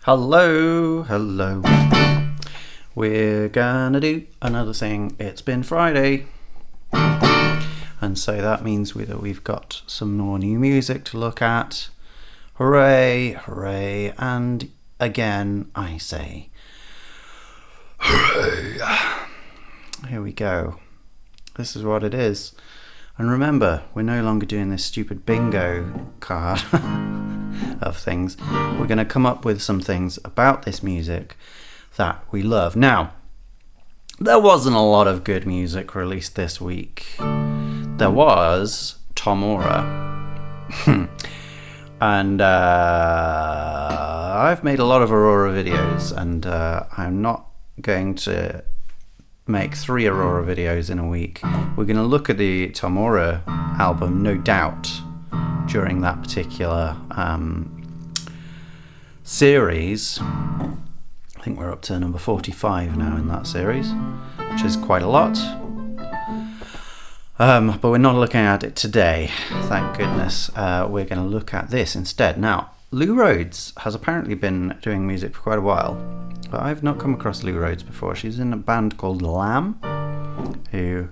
Hello, hello. We're gonna do another thing. It's been Friday, and so that means that we've got some more new music to look at. Hooray, hooray, and again I say hooray. Here we go. This is what it is. And remember, we're no longer doing this stupid bingo card of things. We're going to come up with some things about this music that we love. Now, there wasn't a lot of good music released this week. There was Tomora. And I've made a lot of Aurora videos, and I'm not going to make 3 Aurora videos in a week. We're going to look at the Tomora album, no doubt, during that particular series. I think we're up to number 45 now in that series, which is quite a lot. But we're not looking at it today, thank goodness. We're going to look at this instead. Now, Lou Rhodes has apparently been doing music for quite a while, but I've not come across Lou Rhodes before. She's in a band called Lamb, who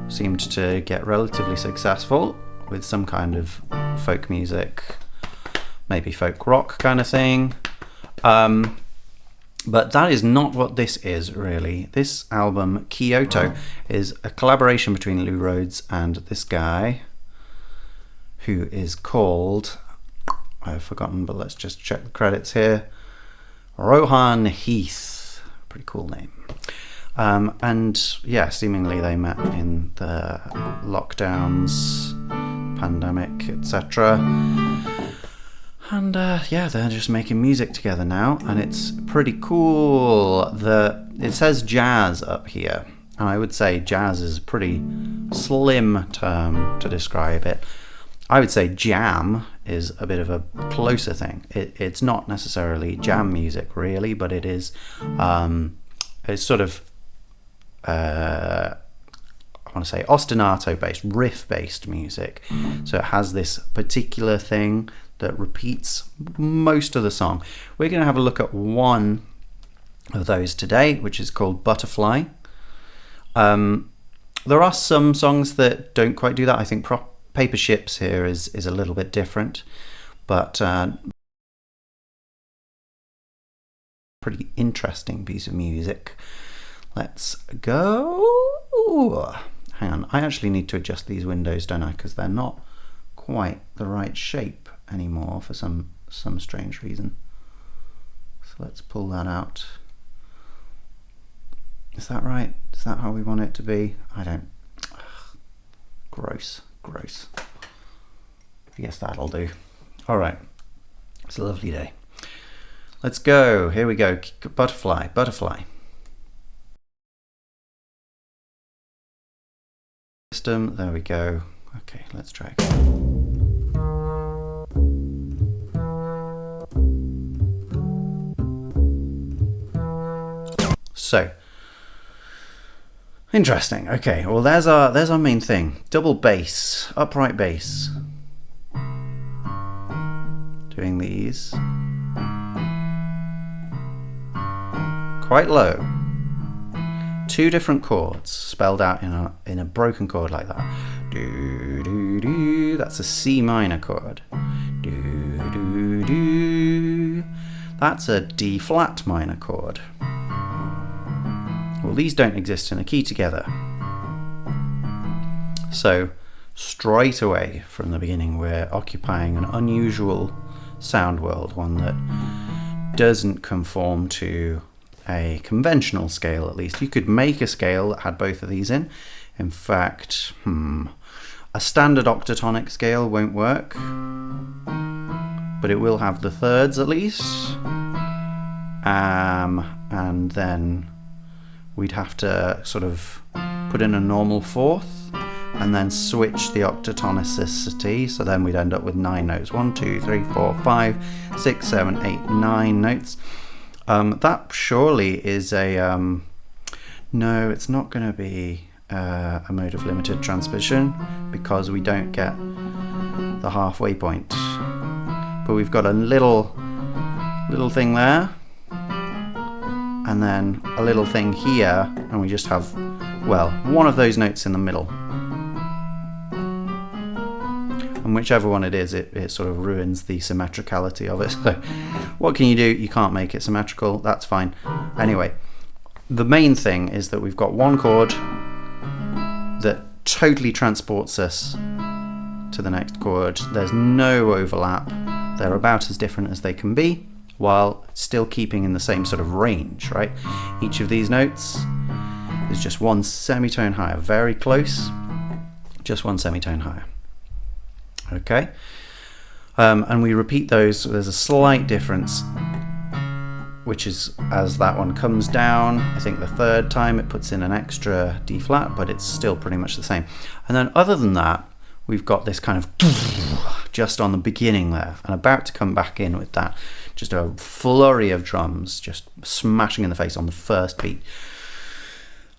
seemed to get relatively successful with some kind of folk music, maybe folk rock kind of thing. But that is not what this is, really. This album, Kiiōtō, is a collaboration between Lou Rhodes and this guy, who is called, I've forgotten, but let's just check the credits here, Rohan Heath. Pretty cool name. And yeah, seemingly they met in the lockdowns, pandemic, etc. And yeah, they're just making music together now, and it's pretty cool. It says jazz up here, and I would say jazz is a pretty slim term to describe it. I would say jam is a bit of a closer thing. It's not necessarily jam music really, but it is it's sort of I want to say ostinato based, riff based music. So it has this particular thing that repeats most of the song. We're going to have a look at one of those today, which is called Butterfly. There are some songs that don't quite do that. I think Paper Ships here is a little bit different, but pretty interesting piece of music. Let's go. Hang on, I actually need to adjust these windows, don't I? Because they're not quite the right shape anymore for some strange reason. So let's pull that out. Is that right? Is that how we want it to be? I don't. Ugh. Gross. I guess that'll do. All right. It's a lovely day. Let's go. Here we go. Butterfly. System. There we go. Okay, let's try again. So, interesting. Okay, well there's our main thing. Double bass, upright bass. Doing these quite low. 2 different chords spelled out in a broken chord like that. Do do do. That's a C minor chord. Do do do. That's a D flat minor chord. Well, these don't exist in a key together. So straight away from the beginning, we're occupying an unusual sound world, one that doesn't conform to a conventional scale, at least. You could make a scale that had both of these in. In fact, a standard octatonic scale won't work, but it will have the thirds at least. And then we'd have to sort of put in a normal fourth and then switch the octatonicity, so then we'd end up with 9 notes. 1, 2, 3, 4, 5, 6, 7, 8, 9 notes. That surely is a no, it's not going to be a mode of limited transmission, because we don't get the halfway point, but we've got a little little thing there, and then a little thing here, and we just have, well, one of those notes in the middle. And whichever one it is, it sort of ruins the symmetricality of it. So what can you do? You can't make it symmetrical. That's fine. Anyway, the main thing is that we've got one chord that totally transports us to the next chord. There's no overlap. They're about as different as they can be, while still keeping in the same sort of range, right? Each of these notes is just one semitone higher, very close, just one semitone higher. Okay, and we repeat those. So there's a slight difference, which is as that one comes down, I think the third time it puts in an extra D flat, but it's still pretty much the same. And then other than that, we've got this kind of just on the beginning there, and about to come back in with that, just a flurry of drums just smashing in the face on the first beat.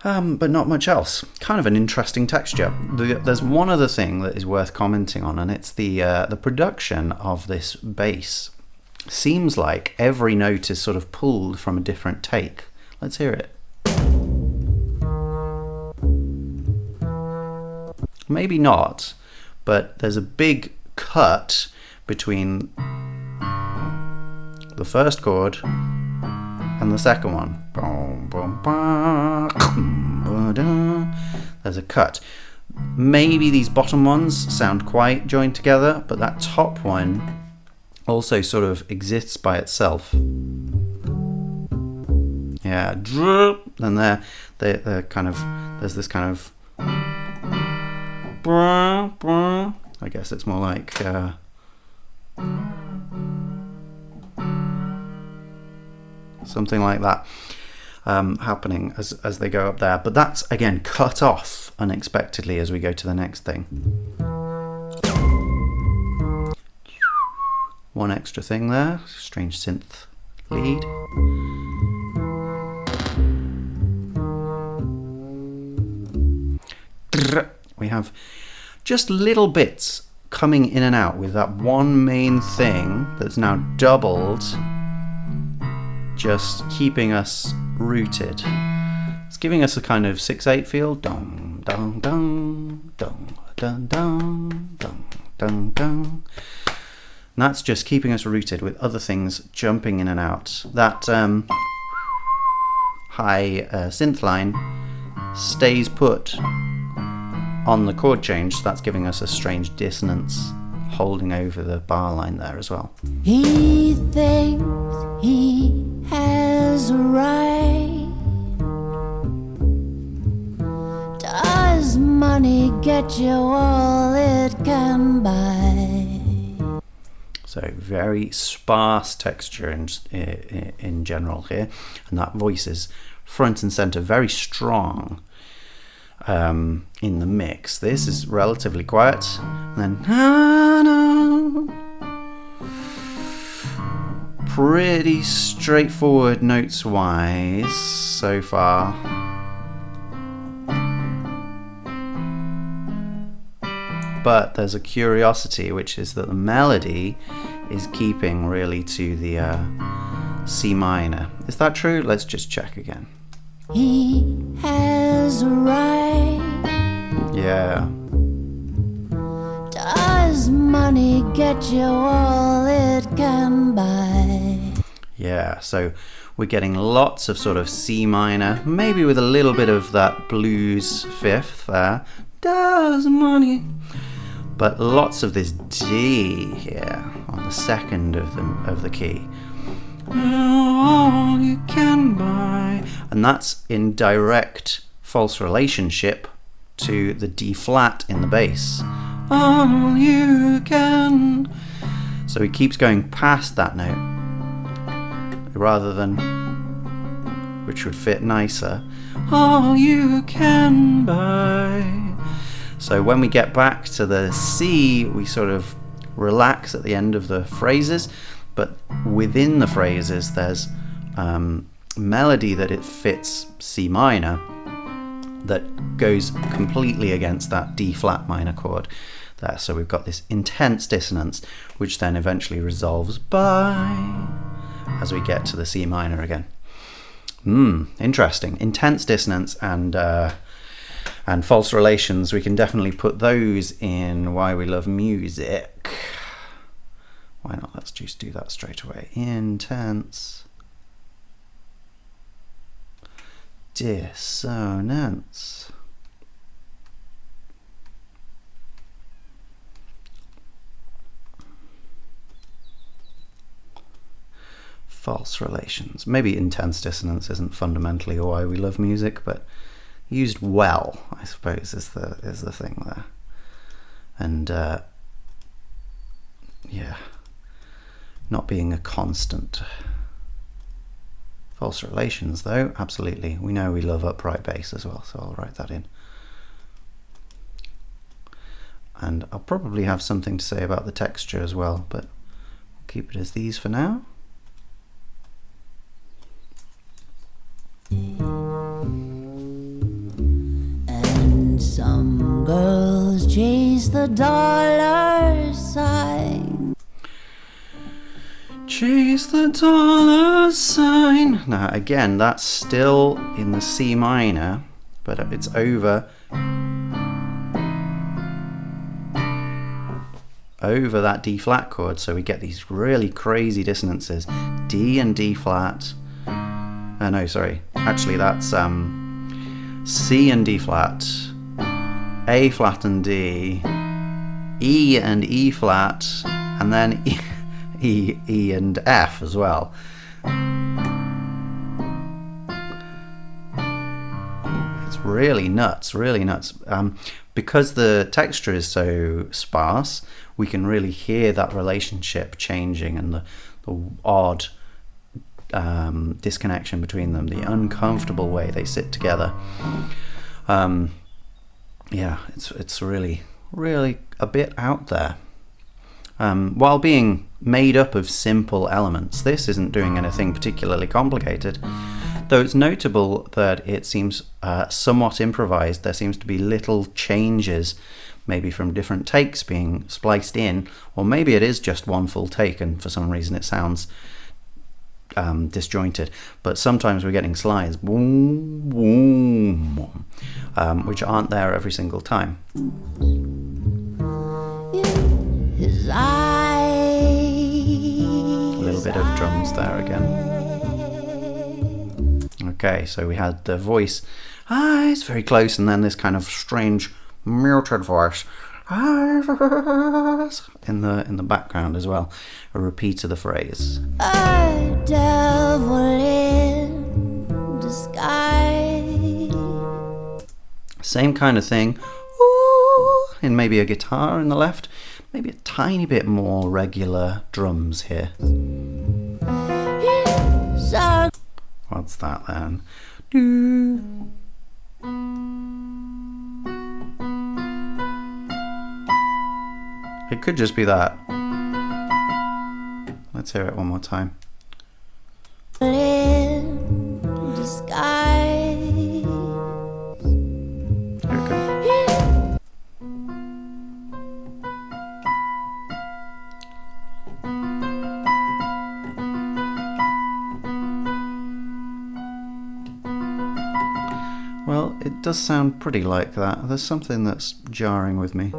But not much else. Kind of an interesting texture. There's one other thing that is worth commenting on, and it's the production of this bass. Seems like every note is sort of pulled from a different take. Let's hear it. Maybe not, but there's a big cut between the first chord and the second one. There's a cut. Maybe these bottom ones sound quite joined together, but that top one also sort of exists by itself. Yeah, and they're kind of, there's this kind of, I guess it's more like something like that happening as they go up there. But that's, again, cut off unexpectedly as we go to the next thing. One extra thing there, strange synth lead. We have just little bits coming in and out with that one main thing that's now doubled, just keeping us rooted. It's giving us a kind of 6/8 feel. Dum dum dum dum dum dum dum dum dum. And that's just keeping us rooted with other things jumping in and out. That high synth line stays put on the chord change, so that's giving us a strange dissonance holding over the bar line there as well. He thinks he has a right. Does money get you all it can buy? So very sparse texture in general here, and that voice is front and center, very strong in the mix. This is relatively quiet, and then pretty straightforward notes wise so far. But there's a curiosity, which is that the melody is keeping really to the C minor. Is that true? Let's just check again. He has a right. Yeah. Does money get you all it can buy? Yeah, so we're getting lots of sort of C minor, maybe with a little bit of that blues fifth there. Does money, but lots of this D here on the second of the key. All you can buy, and that's in direct false relationship to the D flat in the bass. All you can. So he keeps going past that note rather than, which would fit nicer, all you can buy. So when we get back to the C, we sort of relax at the end of the phrases, but within the phrases there's melody that it fits C minor that goes completely against that D flat minor chord there. So we've got this intense dissonance, which then eventually resolves by as we get to the C minor again. Interesting. Intense dissonance and false relations. We can definitely put those in Why We Love Music. Why not? Let's just do that straight away. Intense dissonance. False relations. Maybe intense dissonance isn't fundamentally Why We Love Music, but used well, I suppose, is the thing there. And yeah, not being a constant. False relations, though, absolutely. We know we love upright bass as well, so I'll write that in. And I'll probably have something to say about the texture as well, but I'll keep it as these for now. And some girls chase the dollar sign. Chase the dollar sign. Now again, that's still in the C minor, but it's over that D flat chord, so we get these really crazy dissonances. D and D flat. No, sorry. Actually, that's C and D flat, A flat and D, E and E flat, and then E and F as well. It's really nuts, really nuts. Because the texture is so sparse, we can really hear that relationship changing and the odd disconnection between them, the uncomfortable way they sit together. Yeah, it's really a bit out there. While being made up of simple elements, this isn't doing anything particularly complicated, though it's notable that it seems somewhat improvised. There seems to be little changes, maybe from different takes being spliced in, or maybe it is just one full take and for some reason it sounds disjointed, but sometimes we're getting slides, boom, boom, boom, which aren't there every single time. A little bit of drums there again. Okay, so we had the voice, it's very close, and then this kind of strange muted voice in the background as well, a repeat of the phrase. A devil in disguise. Same kind of thing, ooh, in maybe a guitar in the left, maybe a tiny bit more regular drums here. What's that then? Do. It could just be that. Let's hear it one more time. In disguise. Here we go. Well, it does sound pretty like that. There's something that's jarring with me.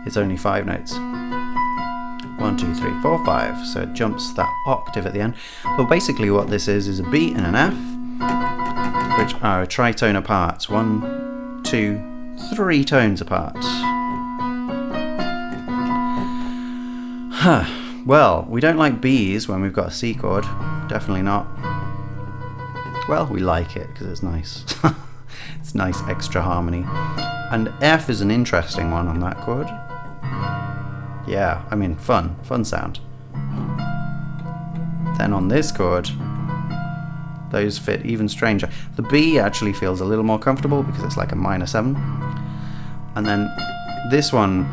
It's only 5 notes. 1, 2, 3, 4, 5. So it jumps that octave at the end. But basically what this is a B and an F, which are a tritone apart. 1, 2, 3 tones apart. Well, we don't like B's when we've got a C chord. Definitely not. Well, we like it because it's nice. It's nice extra harmony. And F is an interesting one on that chord. Yeah, I mean, fun sound. Then on this chord, those fit even stranger. The B actually feels a little more comfortable because it's like a minor 7. And then this one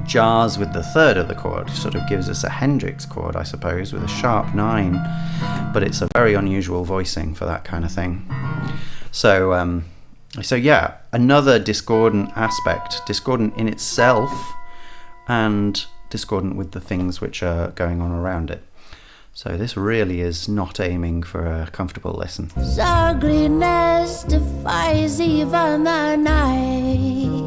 jars with the third of the chord, sort of gives us a Hendrix chord, I suppose, with a sharp 9. But it's a very unusual voicing for that kind of thing. So yeah, another discordant aspect, discordant in itself, and discordant with the things which are going on around it. So this really is not aiming for a comfortable listen. Ugliness defies even the knife.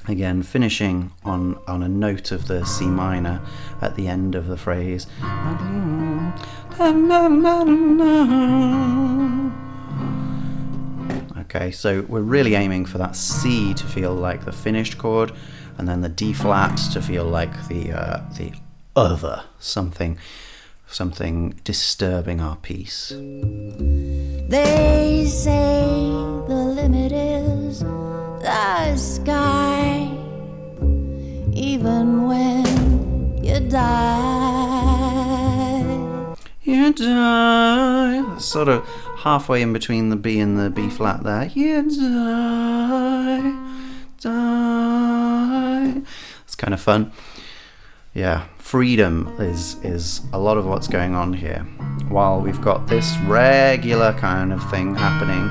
Again, finishing on a note of the C minor at the end of the phrase. Okay, so we're really aiming for that C to feel like the finished chord, and then the D flat to feel like the other, something disturbing our peace. They say the limit is the sky, even when you die. You die. Sort of halfway in between the B and the B flat there. You die. It's kind of fun. Yeah, freedom is a lot of what's going on here. While we've got this regular kind of thing happening,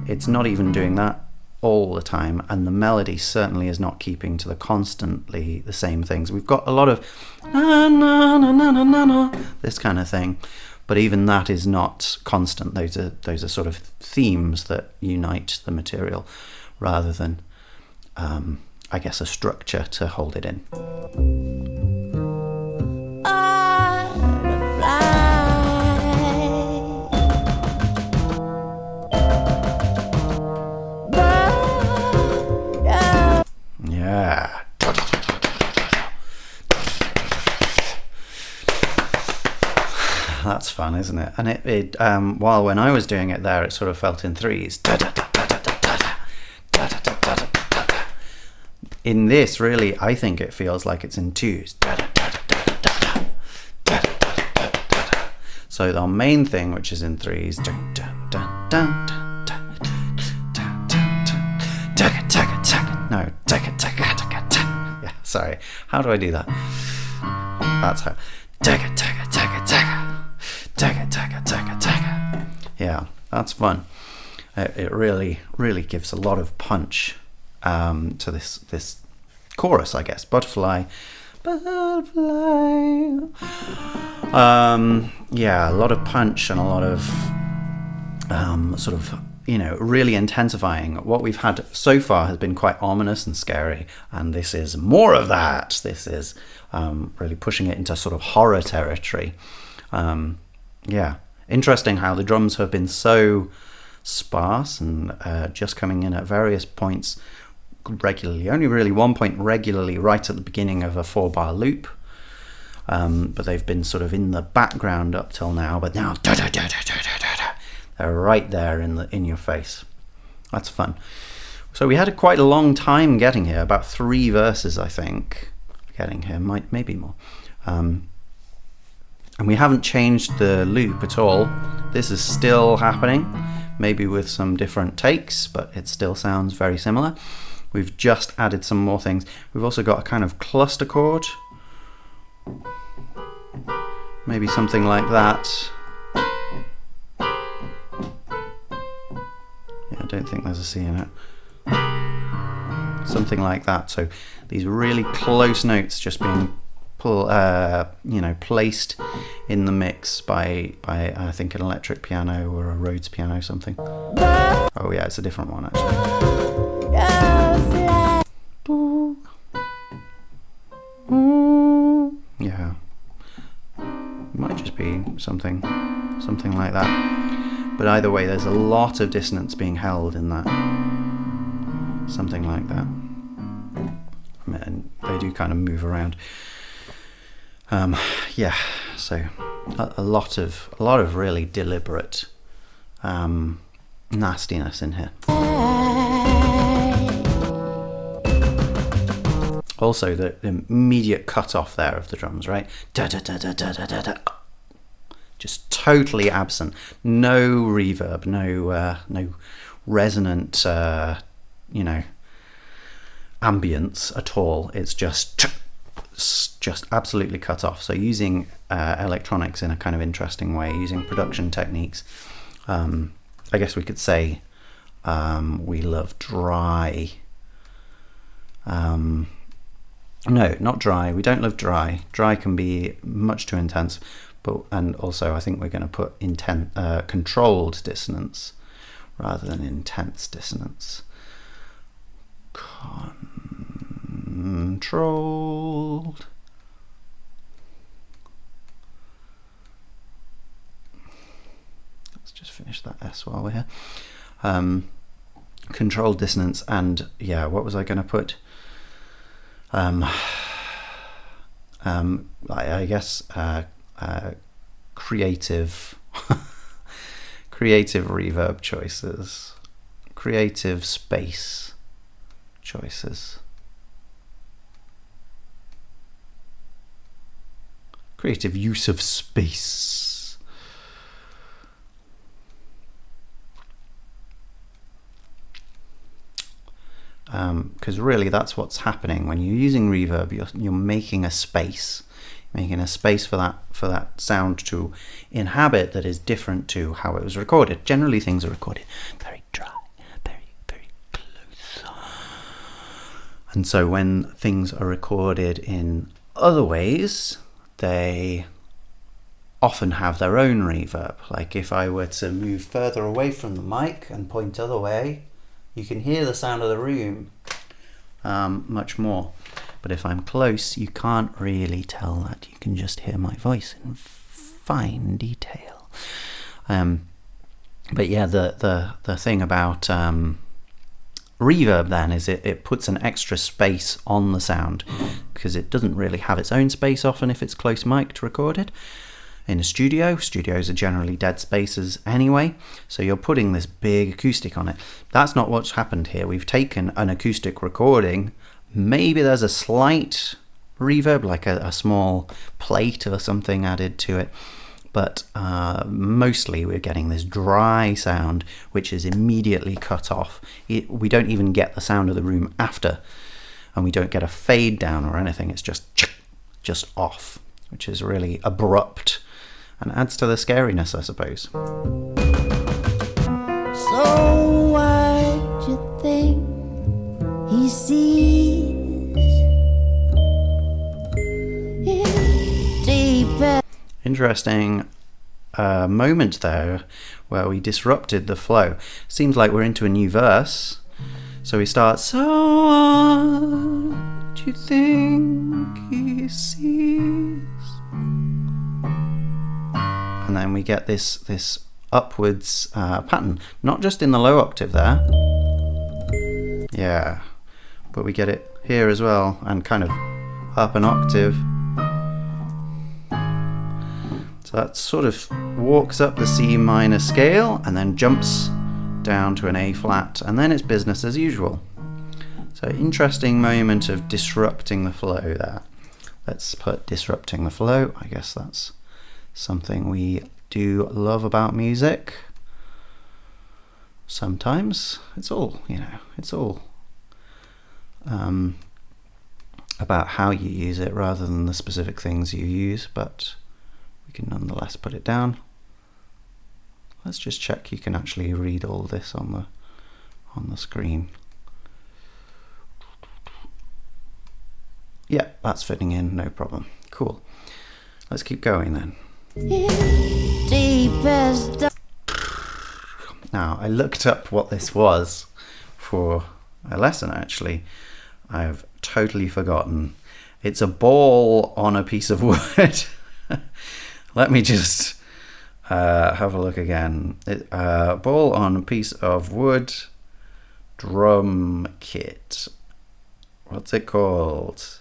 it's not even doing that all the time, and the melody certainly is not keeping to the constantly the same things. We've got a lot of na na na na na na na, this kind of thing, but even that is not constant. Those are sort of themes that unite the material rather than I guess a structure to hold it in. Yeah. That's fun, isn't it? And it while when I was doing it there, it sort of felt in threes. In this, really, I think it feels like it's in twos. So our main thing, which is in threes. No, yeah, sorry. How do I do that? That's how. Yeah, that's fun. It really gives a lot of punch to this chorus, I guess. Butterfly. Yeah, a lot of punch and a lot of sort of, really intensifying. What we've had so far has been quite ominous and scary, and this is more of that. This is really pushing it into sort of horror territory. Yeah, interesting how the drums have been so sparse and just coming in at various points regularly. Only really one point regularly right at the beginning of a 4-bar loop, but they've been sort of in the background up till now, but now they're right there in your face. That's fun. So we had quite a long time getting here, about 3 verses I think getting here, maybe more, and we haven't changed the loop at all. This is still happening, maybe with some different takes, but it still sounds very similar. We've just added some more things. We've also got a kind of cluster chord, maybe something like that. Yeah, I don't think there's a C in it. Something like that. So these really close notes just being placed in the mix by I think an electric piano or a Rhodes piano, something. Oh yeah, it's a different one actually. Yeah, it might just be something like that. But either way, there's a lot of dissonance being held in that. Something like that. And they do kind of move around. Yeah, so a lot of really deliberate nastiness in here. Also, the immediate cut off there of the drums, right? Da da da da da da da da. Just totally absent. No reverb, no resonant, ambience at all. It's just absolutely cut off. So using electronics in a kind of interesting way, using production techniques. I guess we could say we love dry No, not dry. We don't love dry. Dry can be much too intense. And also I think we're going to put controlled dissonance rather than intense dissonance. Controlled. Let's just finish that S while we're here. Controlled dissonance, and yeah, what was I going to put? I guess creative creative reverb choices, creative space choices, creative use of space. Because really that's what's happening when you're using reverb. You're making a space, for that sound to inhabit that is different to how it was recorded. Generally things are recorded very dry, very close, and so when things are recorded in other ways, they often have their own reverb. Like if I were to move further away from the mic and point other way, you can hear the sound of the room much more. But if I'm close, you can't really tell that. You can just hear my voice in fine detail. But yeah, the thing about reverb then is it puts an extra space on the sound, because it doesn't really have its own space often if it's close mic to record it. In a studios are generally dead spaces anyway, so you're putting this big acoustic on it. That's not what's happened here. We've taken an acoustic recording. Maybe there's a slight reverb, like a small plate or something added to it, but mostly we're getting this dry sound which is immediately cut off. We don't even get the sound of the room after, and we don't get a fade down or anything. It's just off, which is really abrupt and adds to the scariness, I suppose. So what you think he sees in deep. Interesting moment there where we disrupted the flow. Seems like we're into a new verse. So we start, so what do you think he sees? And then we get this upwards pattern, not just in the low octave there, yeah, but we get it here as well, and kind of up an octave. So that sort of walks up the C minor scale and then jumps down to an A flat, and then it's business as usual. So interesting moment of disrupting the flow there. Let's put disrupting the flow. I guess that's something we do love about music. Sometimes it's all about how you use it rather than the specific things you use, but we can nonetheless put it down. Let's just check you can actually read all this on the screen. Yeah, that's fitting in, no problem. Cool. Let's keep going then. Now, I looked up what this was for a lesson, actually. I've totally forgotten. It's a ball on a piece of wood. Let me just have a look again. Ball on a piece of wood, drum kit. What's it called?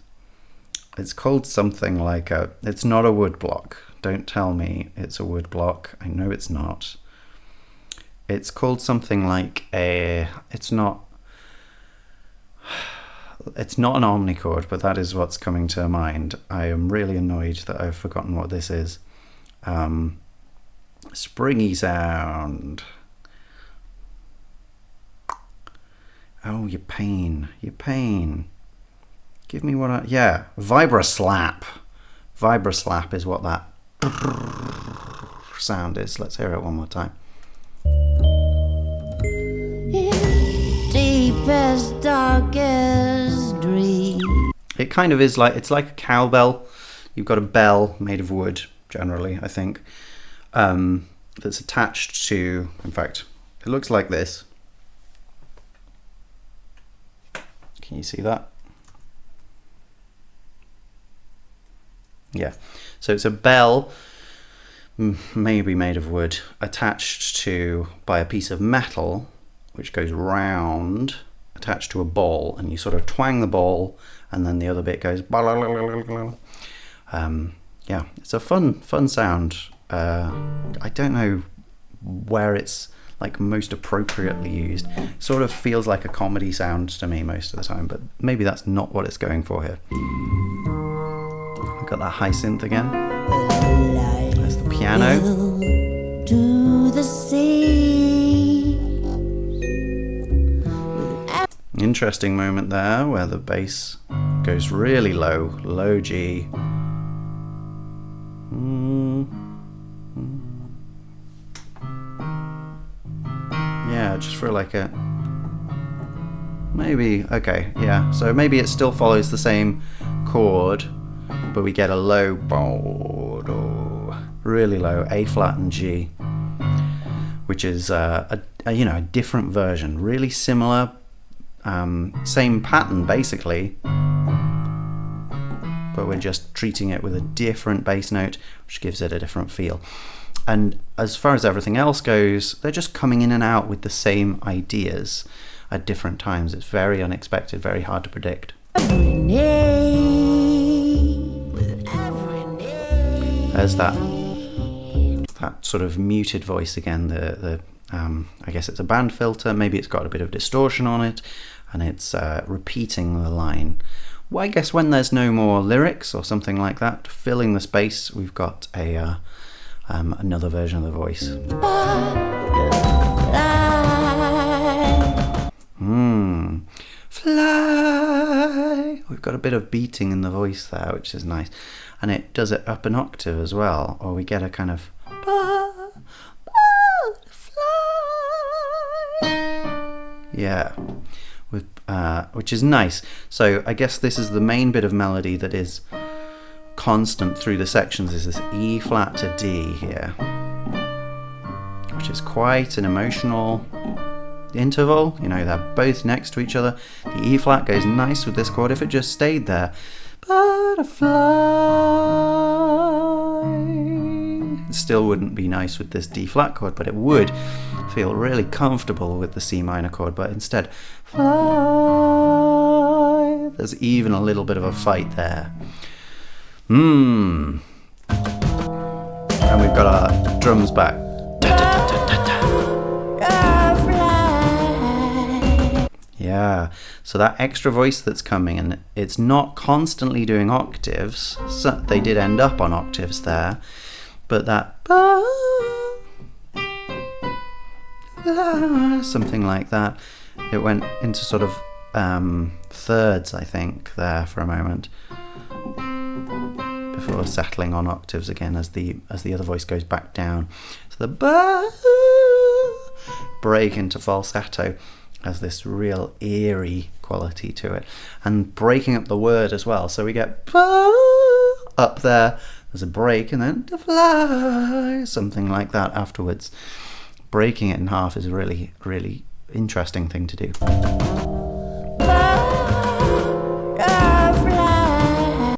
It's called something like it's not a wood block. Don't tell me it's a wood block. I know it's not. It's called something like it's not an omnichord, but that is what's coming to mind. I am really annoyed that I've forgotten what this is. Springy sound. Oh, your pain. Give me what Vibraslap. Vibraslap is what that sound is. Let's hear it one more time. Deepest, darkest dreams. It kind of is like, it's like a cowbell. You've got a bell made of wood, generally, I think, that's attached to, in fact, it looks like this. Can you see that? Yeah, so it's a bell, maybe made of wood, attached to by a piece of metal, which goes round, attached to a ball, and you sort of twang the ball, and then the other bit goes. Yeah, it's a fun sound. I don't know where it's like most appropriately used. It sort of feels like a comedy sound to me most of the time, but maybe that's not what it's going for here. We've got that high synth again. There's the piano. To the sea. Interesting moment there where the bass goes really low, low G. Yeah, just for like a maybe, okay, yeah, so maybe it still follows the same chord, but we get a low, really low A flat and G, which is a different version, really similar, same pattern basically, but we're just treating it with a different bass note, which gives it a different feel. And as far as everything else goes, they're just coming in and out with the same ideas at different times. It's very unexpected, very hard to predict. There's that sort of muted voice again. I guess it's a band filter. Maybe it's got a bit of distortion on it, and it's repeating the line. Well, I guess when there's no more lyrics or something like that, filling the space, we've got a another version of the voice. Fly. We've got a bit of beating in the voice there, which is nice, and it does it up an octave as well, or we get a kind of yeah, with which is nice. So I guess this is the main bit of melody that is constant through the sections, is this E flat to D here, which is quite an emotional interval. You know, they're both next to each other. The E flat goes nice with this chord. If it just stayed there, butterfly, it still wouldn't be nice with this D flat chord, but it would feel really comfortable with the C minor chord. But instead, fly, there's even a little bit of a fight there. And we've got our drums back. Yeah, so that extra voice that's coming, and it's not constantly doing octaves. So they did end up on octaves there, but that something like that, it went into sort of thirds, I think, there for a moment, before settling on octaves again as the other voice goes back down. So the break into falsetto has this real eerie quality to it, and breaking up the word as well. So we get up there, there's a break, and then to fly, something like that afterwards. Breaking it in half is a really, really interesting thing to do.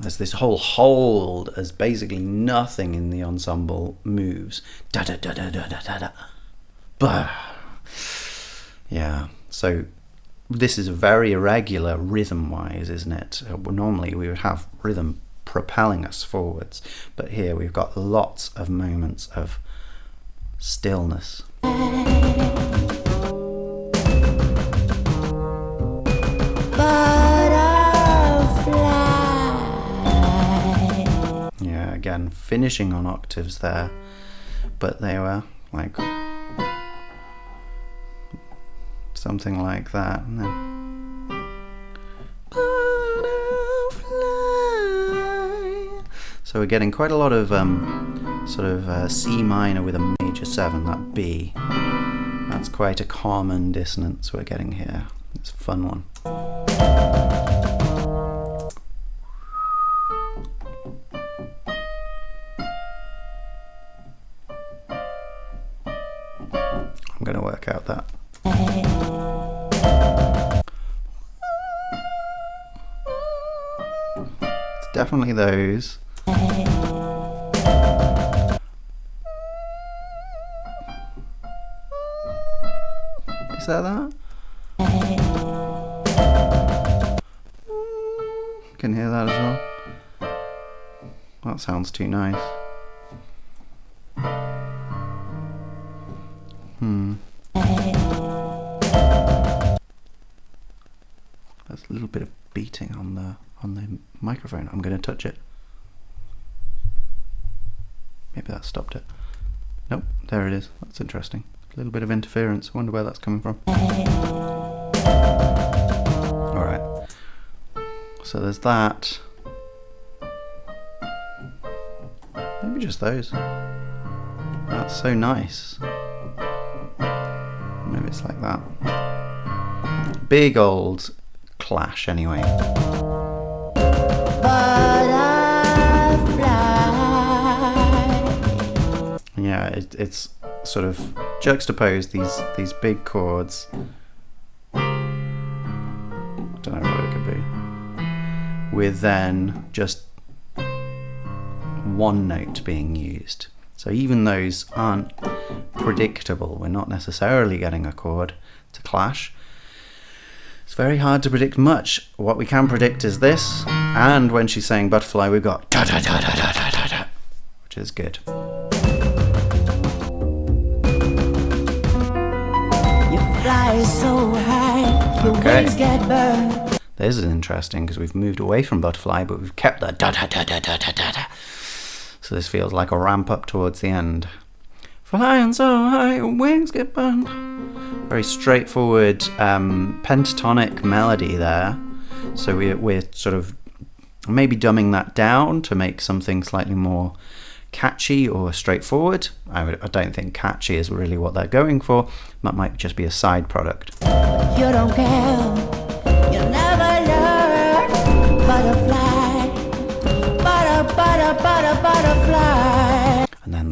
There's this whole hold as basically nothing in the ensemble moves. Da da da da da da da da. Bah. Yeah, so this is very irregular rhythm-wise, isn't it? Normally we would have rhythm propelling us forwards, but here we've got lots of moments of stillness. Yeah, again, finishing on octaves there, but they were like something like that, and then so we're getting quite a lot of sort of C minor with a major 7, that B. That's quite a common dissonance we're getting here. It's a fun one. I'm going to work out that. It's definitely those. Is that? Can hear that as well. That sounds too nice. There's a little bit of beating on the microphone. I'm going to touch it. Maybe that stopped it. Nope, there it is. That's interesting. A little bit of interference. I wonder where that's coming from. Alright. So there's that. Maybe just those. That's so nice. Maybe it's like that. Big old clash anyway. Yeah, it's sort of juxtaposed these big chords. I don't know what it could be. With then just one note being used. So even those aren't predictable. We're not necessarily getting a chord to clash. It's very hard to predict much. What we can predict is this, and when she's saying butterfly, we've got da da da da da da da da, which is good. You fly so high, your wings get burned. This is interesting because we've moved away from butterfly, but we've kept the da da da da da da da da. So this feels like a ramp up towards the end. Flying so high, your wings get burned. Very straightforward pentatonic melody there. So we're sort of maybe dumbing that down to make something slightly more catchy or straightforward. I don't think catchy is really what they're going for. That might just be a side product. You don't care, you never learn. Butterfly, butterfly. And then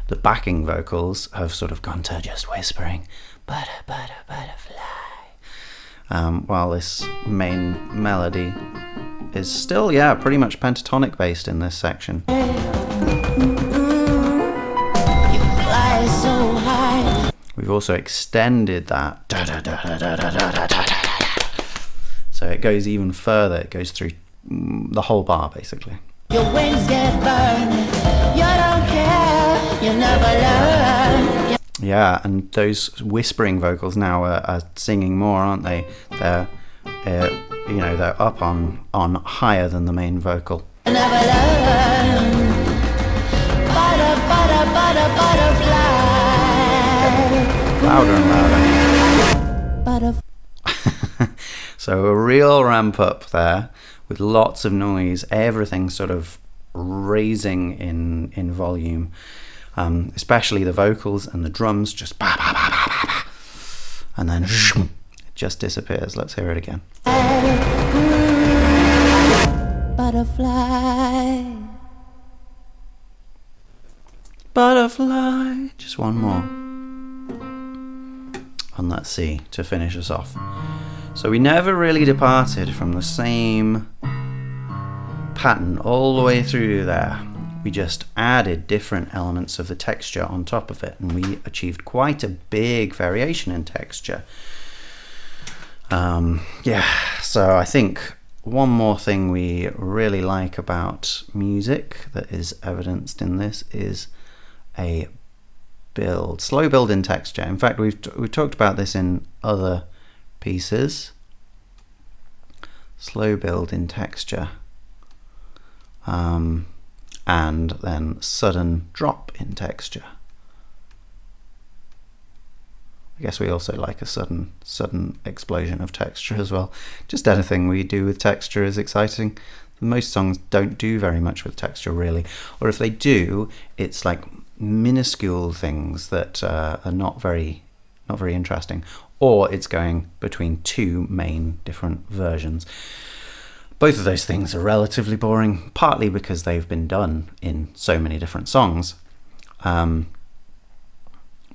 the backing vocals have sort of gone to just whispering, butterfly. While this main melody is still, pretty much pentatonic based in this section. You fly so high. We've also extended that. So it goes even further. It goes through the whole bar, basically. Your wings get burned. You don't care. You never learn. Yeah, and those whispering vocals now are singing more, aren't they? They're up on higher than the main vocal. You never learn. Butterfly. Louder and louder. Butterfly. So a real ramp up there with lots of noise, everything sort of raising in volume, especially the vocals and the drums just ba ba ba ba ba ba, and then it just disappears. Let's hear it again. Butterfly. Butterfly. Just one more. And let's see, to finish us off. So we never really departed from the same pattern all the way through there. We just added different elements of the texture on top of it, and we achieved quite a big variation in texture. So I think one more thing we really like about music that is evidenced in this is a slow build in texture. In fact, we've talked about this in other pieces. Slow build in texture, and then sudden drop in texture. I guess we also like a sudden explosion of texture as well. Just anything we do with texture is exciting. Most songs don't do very much with texture really, or if they do, it's like minuscule things that are not very interesting, or it's going between two main different versions. Both of those things are relatively boring, partly because they've been done in so many different songs,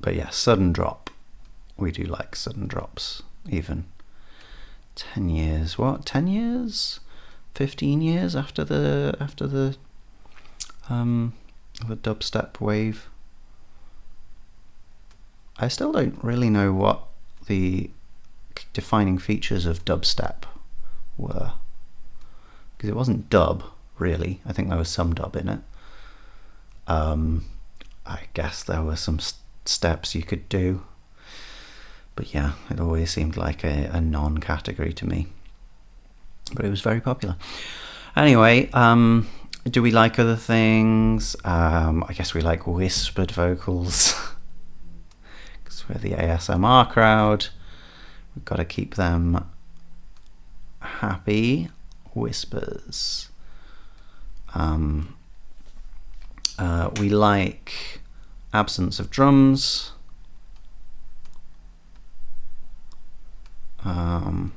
But yeah, sudden drop. We do like sudden drops, even 10 years. What? 10 years? 15 years after the dubstep wave. I still don't really know what the defining features of dubstep were, because it wasn't dub really. I think there was some dub in it. I guess there were some steps you could do, but yeah, it always seemed like a non-category to me, but it was very popular. Anyway, do we like other things? I guess we like whispered vocals because we're the ASMR crowd. We've got to keep them happy. Whispers. We like absence of drums. You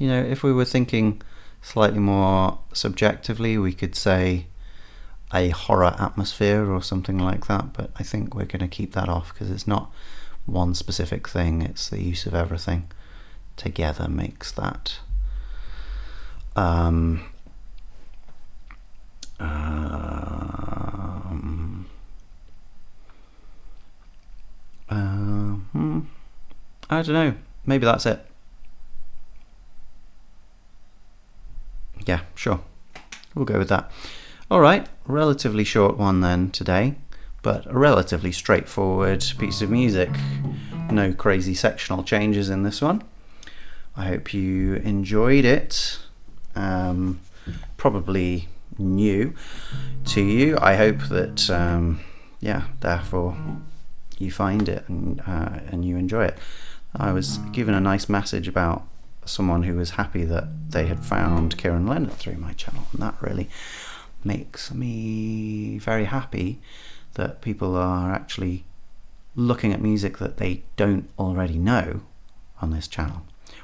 know, if we were thinking slightly more subjectively, we could say a horror atmosphere or something like that, but I think we're going to keep that off because it's not one specific thing, it's the use of everything together makes that. I don't know, maybe that's it. Yeah, sure, we'll go with that. Alright, relatively short one then today, but a relatively straightforward piece of music. No crazy sectional changes in this one. I hope you enjoyed it. Probably new to you. I hope that therefore you find it and you enjoy it. I was given a nice message about someone who was happy that they had found Kieran Leonard through my channel, and that really makes me very happy that people are actually looking at music that they don't already know on this channel,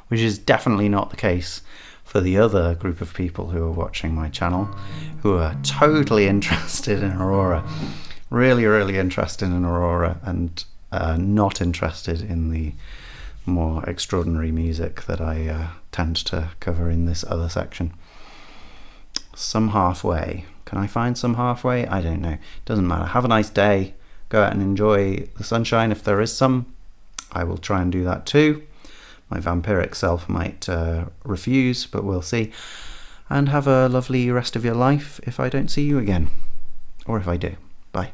which is definitely not the case for the other group of people who are watching my channel, who are totally interested in Aurora, really interested in Aurora, and not interested in the more extraordinary music that I tend to cover in this other section. Some halfway. Can I find some halfway? I don't know. Doesn't matter. Have a nice day. Go out and enjoy the sunshine if there is some. I will try and do that too. My vampiric self might refuse, but we'll see. And have a lovely rest of your life if I don't see you again. Or if I do. Bye.